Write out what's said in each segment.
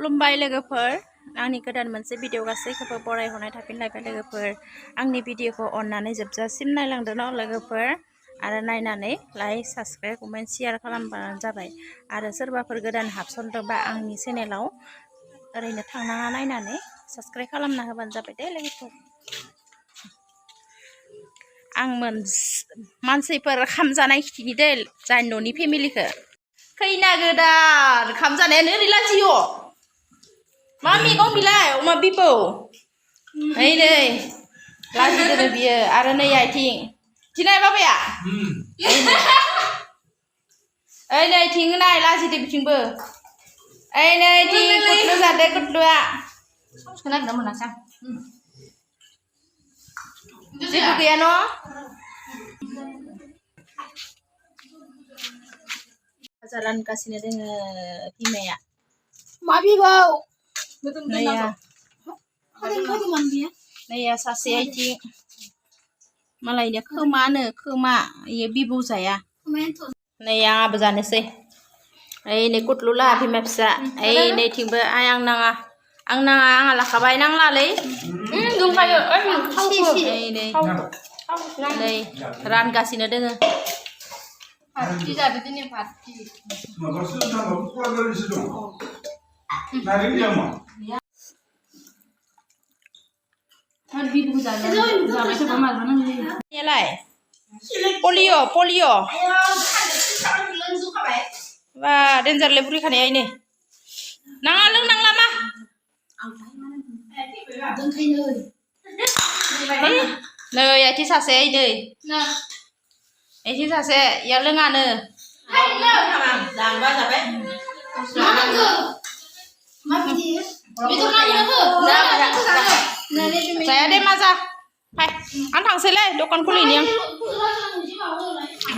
खुलुमबाय लोगोफोर आंनि गोदान मोनसे भिडिअ गासैखौबो बरायहरनाय थाफिनलायबाय लोगोफोर आंनि भिडिअखौ अननानै जोबजासिम नायलांदो न' लोगोफोर आरो नायनानै लाइक साबस्क्राइब कमेन्ट शेयार खालामबानो जाबाय आरो सोरबाफोर गोदान हाबसनदोंबा आंनि चेनेलाव ओरैनो थांनाङा नायनानै साबस्क्राइब खालामना होबानो जाबाय दे लोगोफोर आं मानसिफोर खामजानाय खिथिनि दे जाय न'नि फेमिलिखौ खैना गोदान खामजानायानो ओरै लाजियो मा मैगं बिलाय अमा बिबौ नै लाजिदों बियो आरो नै आथिं दिनै बाबाया ओइ नै थिं नाय लाजिदो बिथिंबो ओइ नै थिं कुटलु जादो कुटलुआ खोनादोंना मोनासै आं जेबो गैया न' जालांगासिनो दोङो बिमाया मा बिबौ नैया सासे आथिं मालायनिया खोमा इयो बिबौ जाया नै आंहाबो जानोसै ओइ नै कुटलुला बिमा फिसा ओइ नैथिंबो आं नाङा आंहा लाखाबाय नांलालै दंखायो नै रानगासिनो दोङो पार्टी जादो दिनै पार्टी माबासो नामाबो फरायनानैसो दं नारें जामा आर बिबु जानायखौ मारबा नांगौ यालाय पलिअ बा डेन्जारलै बुरि खानाया इनो नाङा लोंनांला मा नै आथि सासे नै एसे सासे या लोङानो जाया दे मा जा फाय आं थांसैलै दखान खुलिनि आं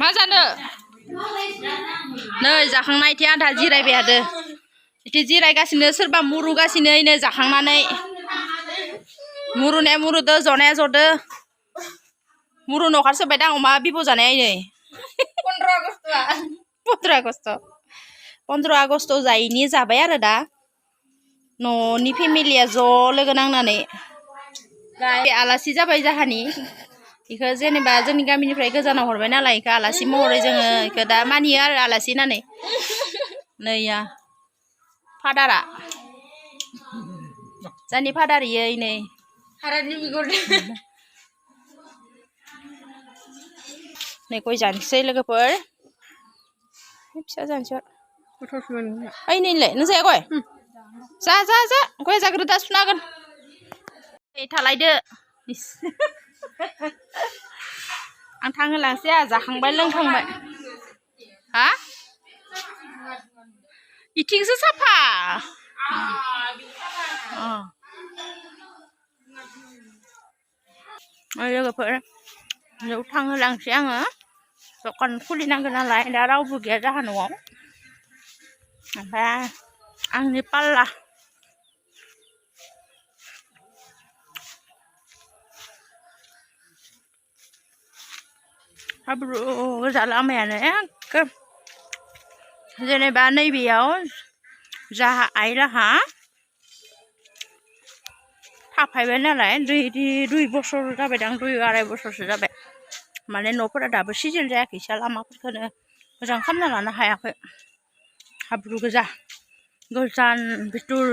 मा जानो नै जाखांना इथि आधा जिरायबाय थादो इथि जिरायगासिनो सोरबा मुरुगासिनो इनो जाखांनानै मुरुनाया मुरुदो जनाया जदो मुरुनो ओंखारसोबाय दां अमा बिबु जानाया इनै 15 आगस्ट जायैनि जाबाय आरो दा न'नि फेमिलिया ज' लोगो नांनानै आलासि जाबाय जाहानि इखो जेनेबा जोंनि गामिनिफ्राय गोजानाव हरबाय नालाय इखो आलासि महरै जोङो इखो दा मानियो आरो आलासि होननानै नैया फादारा जानि फादार इयो नै हारानि बिगुर नै गय जानोसै लोगोफोर फिसा जानोसै ओइ नैलाय नों जाया गय जा गय जाग्रो दा सुना होगोन नै थालायदो आं थांहोलांसै आंहा जाखांबाय लोंखांबाय हा इथिंसो साफा लोगोफोर बेयाव थांहोलांसै आङो दखान खुलिनांगौ नालाय दा रावबो गैया जाहा न'आव ओमफ्राय आंनि पाल्ला हाब्रु गोजा लामायानो एखे जेनेबा नैबेयाव जाहा आइ लाहा थाफायबाय नालाय दुइ बोसोर जाबाय दां 2-2.5 बोसोरसो जाबाय माने न'फोरा दाबो सिजेल जायाखैसो लामाफोरखौनो मोजां खालामना लानो हायाखै हाब्रु गोजा गोजान बिथुर